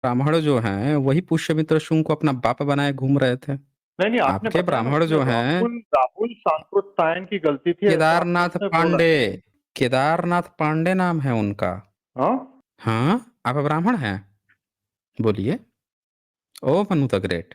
ब्राह्मण जो हैं वही पुष्यमित्र शुंग को अपना बाप बनाए घूम रहे थे। नहीं नहीं, आपने आपके बताया ना ब्राह्मण उसमें जो हैं राहुल राहुल सांकृत्यायन की गलती थी, ऐसा आपने केदारनाथ उसमें बोला। पांडे, केदारनाथ पांडे नाम है उनका। हाँ। हाँ, आप ब्राह्मण हैं? बोलिए। ओ मनु द ग्रेट।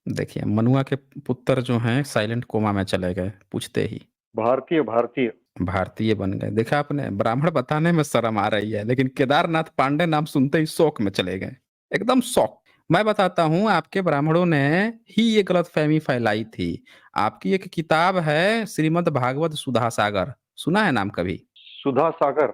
देखिए मनुआ के पुत्र जो हैं साइलेंट कोमा में चले गए पूछते ही। भारतीय भारतीय। भारतीय बन गए। देखा आपने, ब्राह्मण बताने में शर्म आ रही है लेकिन केदारनाथ पांडे नाम सुनते ही शौक में चले गए, एकदम शौक। मैं बताता हूं, आपके ब्राह्मणों ने ही ये गलतफहमी फैलाई थी। आपकी एक किताब है श्रीमद् भागवत सुधा सागर, सुना है नाम कभी? सुधा सागर।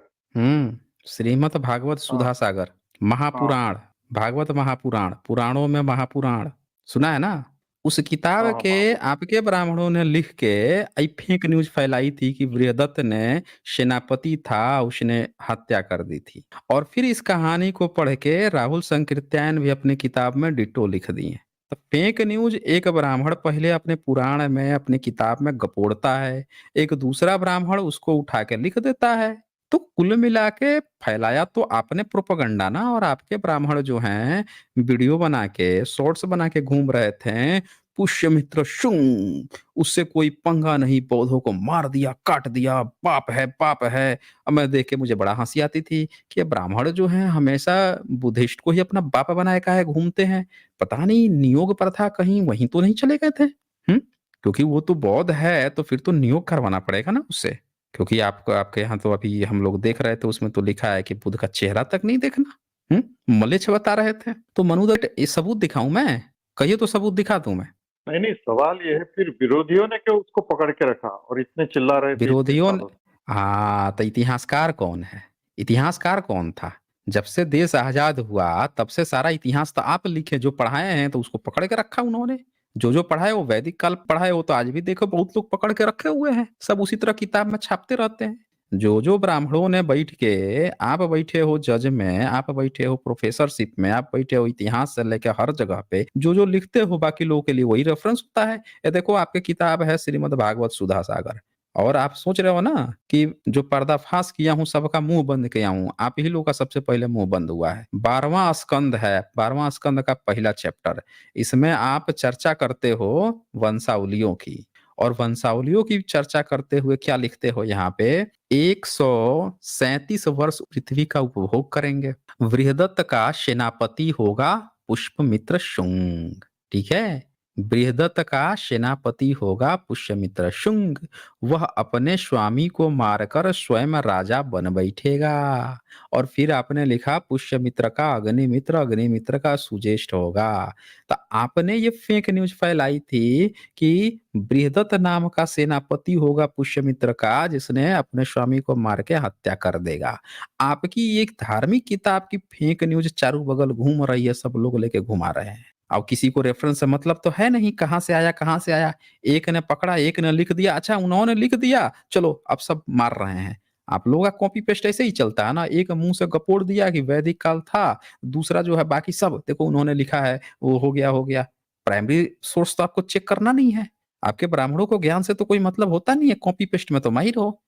श्रीमद् भागवत हाँ सुधा सागर, हाँ महापुराण, भागवत महापुराण, पुराणों में महापुराण, सुना है ना? उस किताब हाँ हाँ, के महापुरुष। आपके ब्राह्मणों ने लिख के आई फेक न्यूज फैलाई थी कि बृहदत्त ने सेनापति था, उसने हत्या कर दी थी। और फिर इस कहानी को पढ़ के राहुल संकृत्यायन भी अपनी किताब में डिटो लिख दिए। तो फेक न्यूज एक ब्राह्मण पहले अपने पुराण में अपनी किताब में गपोड़ता है, एक दूसरा ब्राह्मण उसको उठा के लिख देता है। तो कुल मिला के फैलाया तो आपने प्रोपगंडा ना, और आपके ब्राह्मण जो हैं वीडियो बना के शॉर्ट्स बना के घूम रहे थे, पुष्यमित्र शुंग, उससे कोई पंगा नहीं, पौधों को मार दिया, काट दिया, पाप है पाप है। अब मैं देख के मुझे बड़ा हंसी आती थी कि ये ब्राह्मण जो हैं हमेशा बुद्धिस्ट को ही अपना बाप बनाए काहे घूमते हैं। पता नहीं नियोग प्रथा कहीं वहीं तो नहीं चले गए थे। क्योंकि वो तो बौद्ध है तो फिर तो नियोग करवाना पड़ेगा ना उससे। क्योंकि आपको आपके यहाँ तो अभी हम लोग देख रहे थे उसमें तो लिखा है कि बुद्ध का चेहरा तक नहीं देखना। मलेच्छ बता रहे थे तो मनुदत्त ये सबूत दिखाऊं मैं? कहिए तो सबूत दिखा दूं मैं। नहीं नहीं, सवाल ये है फिर विरोधियों ने क्यों उसको पकड़ के रखा और इतने चिल्ला रहे थे इतने विरोधियों सालों से? हाँ तो इतिहासकार कौन है? इतिहासकार कौन था? जब से देश आजाद हुआ तब से सारा इतिहास तो आप लिखे, जो पढ़ाए हैं तो उसको पकड़ के रखा उन्होंने। जो जो पढ़ाए वो वैदिक काल पढ़ाए, वो तो आज भी देखो बहुत लोग पकड़ के रखे हुए हैं, सब उसी तरह किताब में छापते रहते हैं। जो जो ब्राह्मणों ने बैठ के, आप बैठे हो जज में, आप बैठे हो प्रोफेसरशिप में, आप बैठे हो इतिहास से लेकर हर जगह पे, जो जो लिखते हो बाकी लोगों के लिए वही रेफरेंस होता है। ये देखो आपके किताब है श्रीमद् भागवत सुधा सागर, और आप सोच रहे हो ना कि जो पर्दाफाश किया हूँ सबका मुंह बंद किया हूँ, आप ही लोग का सबसे पहले मुंह बंद हुआ है। 12वां स्कंद है, 12वां स्कंद का पहला चैप्टर। इसमें आप चर्चा करते हो वंशावलियों की, और वंशावलियों की चर्चा करते हुए क्या लिखते हो यहाँ पे? 137 वर्ष पृथ्वी का उपभोग करेंगे। बृहदत्त का सेनापति होगा पुष्पमित्र शुंग, ठीक है? बृहदत्त का सेनापति होगा पुष्यमित्र शुंग। वह अपने स्वामी को मारकर स्वयं राजा बन बैठेगा। और फिर आपने लिखा पुष्यमित्र का अग्निमित्र, अग्निमित्र का सुज्येष्ठ होगा। तो आपने ये फेक न्यूज फैलाई थी कि बृहदत्त नाम का सेनापति होगा पुष्यमित्र का, जिसने अपने स्वामी को मार के हत्या कर देगा। आपकी एक धार्मिक किताब की फेक न्यूज चारों बगल घूम रही है, सब लोग लेके घुमा रहे हैं। अब किसी को रेफरेंस से मतलब तो है नहीं, कहाँ से आया कहाँ से आया। एक ने पकड़ा, एक ने लिख दिया, अच्छा उन्होंने लिख दिया, चलो अब सब मार रहे हैं। आप लोगों का कॉपी पेस्ट ऐसे ही चलता है ना, एक मुंह से गपोड़ दिया कि वैदिक काल था, दूसरा जो है बाकी सब देखो उन्होंने लिखा है, वो हो गया हो गया। प्राइमरी सोर्स तो आपको चेक करना नहीं है। आपके ब्राह्मणों को ज्ञान से तो कोई मतलब होता नहीं है, कॉपी पेस्ट में तो माहिर हो।